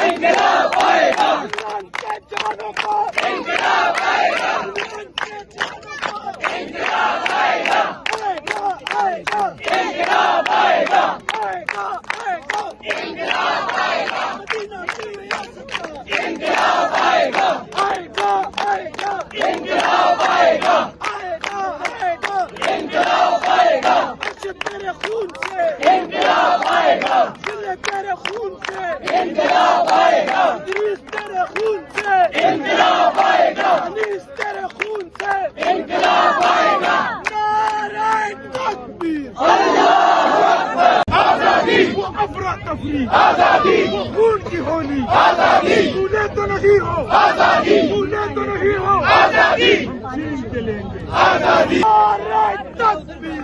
انقلاب آئے گا، عمران کے جوانوں کو انقلاب آئے گا، عمران کے جوانوں کو انقلاب آئے گا، آئے گا آئے گا انقلاب آئے گا، آئے گا آئے گا انقلاب آئے گا، مدینہ کی ریاست کا انقلاب آئے گا، آئے گا آئے گا انقلاب آئے گا، آئے گا آئے گا انقلاب آئے گا، اچھے تیرے خون سے انقلاب آئے گا، گلے تیرے خون سے انقلاب آئے گا، ادریس تیرے خون سے انقلاب آئے گا، انیس تیرے خون سے انقلاب آئے گا، نعرہ تکبیر آزادی، وہ افراتفری آزادی، وہ خون کی ہولی آزادی، بھولے تو نہیں ہو آزادی، بھولے تو نہیں ہو آزادی، جیت کے لیں گے آزادی، نعرہ تکبیر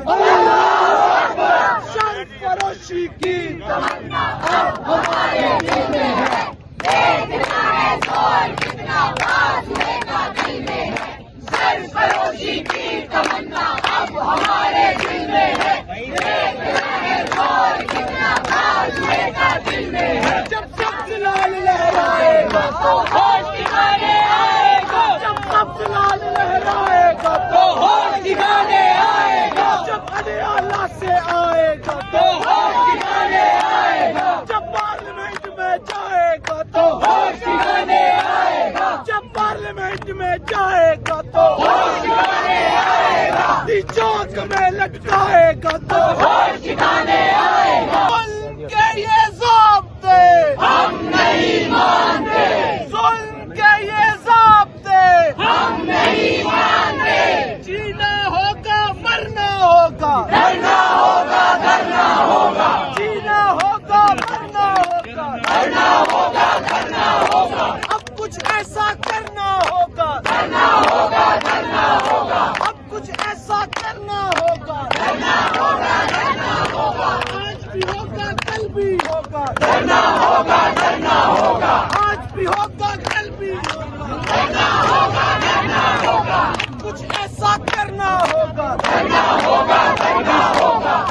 شان فروشی کی تمنا اب ہمارے دل میں ہے دیکھنا ہے زور کتنا بازوے کا دل میں ہے، سرفروشی کی تمنا اب ہمارے دل میں ہے، دیکھنا ہے زور کتنا بازوے کا دل میں ہے، جب سبز لال لہرائے گا تو ہوش ٹھکانے آئے گا، جب سبز لال لہرائے گا تو ہوش ٹھکانے آئے گا، جب اڈیالہ سے آئے گا تو ہوش ٹھکانے آئے گا، جب پارلیمنٹ میں جائے گا تو ہوش ٹھکانے آئے گا، جب پارلیمنٹ میں جائے گا تو ہوش ٹھکانے آئے گا، چوک میں لٹکائے گا تو ہوش ٹھکانے آئے گا، ظلم کے یہ ضابطے ہم نہیں مانتے، ظلم کے یہ ضابطے ہم نہیں مانتے، جینا ہوگا مرنا ہوگا کرنا ہوگا، کرنا ہوگا، جینا ہوگا مرنا ہوگا کرنا ہوگا، کرنا ہوگا، اب کچھ ایسا کرنا ہوگا کرنا ہوگا، کرنا ہوگا، اب کچھ ایسا کرنا ہوگا کرنا ہوگا، کرنا ہوگا، آج بھی ہوگا کل بھی ہوگا کرنا ہوگا، کرنا ہوگا، آج بھی ہوگا کل بھی ہوگا کرنا ہوگا، کرنا ہوگا، کچھ ایسا کرنا ہوگا کرنا ہوگا، کرنا ہوگا،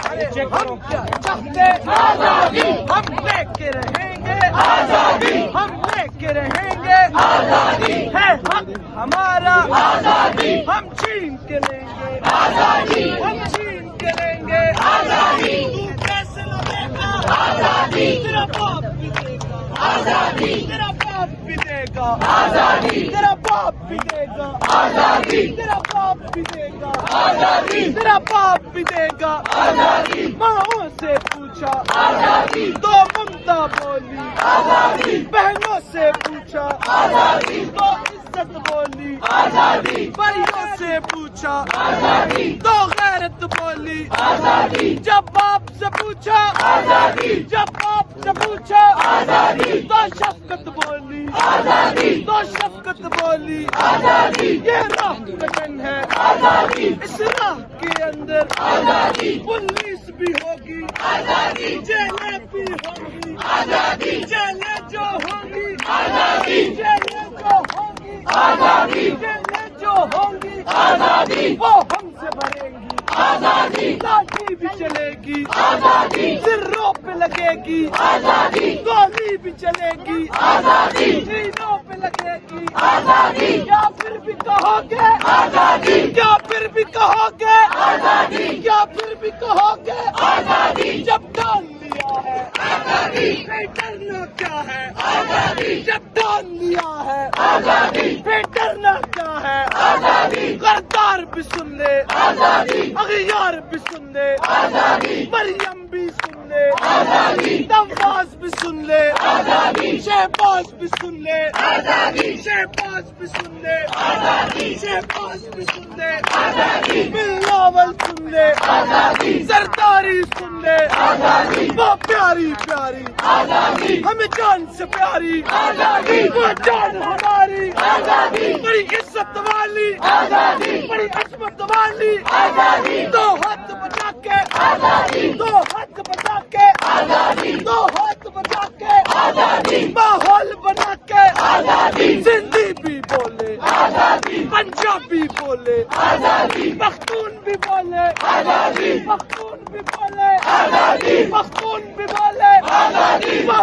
ہم کیا چاہتے آزادی، ہم لے کے رہیں گے آزادی، ہم لے کے رہیں گے آزادی، ہے حق ہمارا آزادی، ہم چھین کے لیں گے آزادی، ہم چھین کے لیں گے آزادی، تو کیسے لگے گا آزادی، تیرا باپ بھی دے گا آزادی، تیرا باپ بھی دے گا آزادی، تیرا باپ بھی دے گا آزادی، تیرا باپ بھی دے گا آزادی، تیرا باپ بھی دے گا آزادی، ماؤں سے پوچھا آزادی، تو ممتا بولی آزادی، بہنوں سے پوچھا آزادی، تو عزت بولی آزادی، بھائیوں سے پوچھا آزادی، تو غیرت بولی آزادی، جب باپ سے پوچھا آزادی، جب باپ سے پوچھا آزادی، تو شفقت بولی آزادی، تو شفقت بولی آزادی، یہ راہ کٹن ہے آزادی، اس راہ کے اندر آزادی، پولیس بھی ہوگی آزادی، جیلیں بھی ہوگی آزادی، جیلیں جو ہوں گی آزادی، جیلیں جو ہوں گی آزادی، جیلیں جو ہوں گی آزادی، وہ ہم سے بھریں گی آزادی، لاٹھی بھی چلے گی آزادی، سروں پہ لگے گی آزادی، گولی بھی چلے گی آزادی، سینوں پہ لگے گی آزادی، کیا پھر بھی کہو گے آزادی، کیا پھر بھی کہو گے آزادی، کیا پھر بھی کہو گے آزادی، جب ڈال لیا ہے آزادی، پھر ڈرنا کیا ہے آزادی، جب ڈال لیا ہے آزادی، پھر ڈرنا کیا ہے آزادی، غدار بھی سن لے آزادی، اغیار بھی سن لے آزادی، مریم بھی سن لے آزادی، نواز بھی سن لے آزادی، شہباز بھی سن لے آزادی، شہباز بھی سن لے آزادی، شہباز بھی سن لے آزادی، بلاول سن لے آزادی، سرداری سن لے آزادی، وہ پیاری پیاری آزادی، ہمیں جان سے پیاری آزادی، وہ جان ہماری آزادی، بڑی عزت والی آزادی، بڑی عظمت والی آزادی، دو ہاتھ بچا کے آزادی، دو ہاتھ بچا کے آزادی، دو ہاتھ بچا کے آزادی، ماحول بنا کے آزادی، سندھی بھی بولے آزادی، پنجابی بولے آزادی، پختون بھی بولے آزادی، پختون بھی بولے آزادی، پختون بھی بولے آزادی، وہ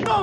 9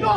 9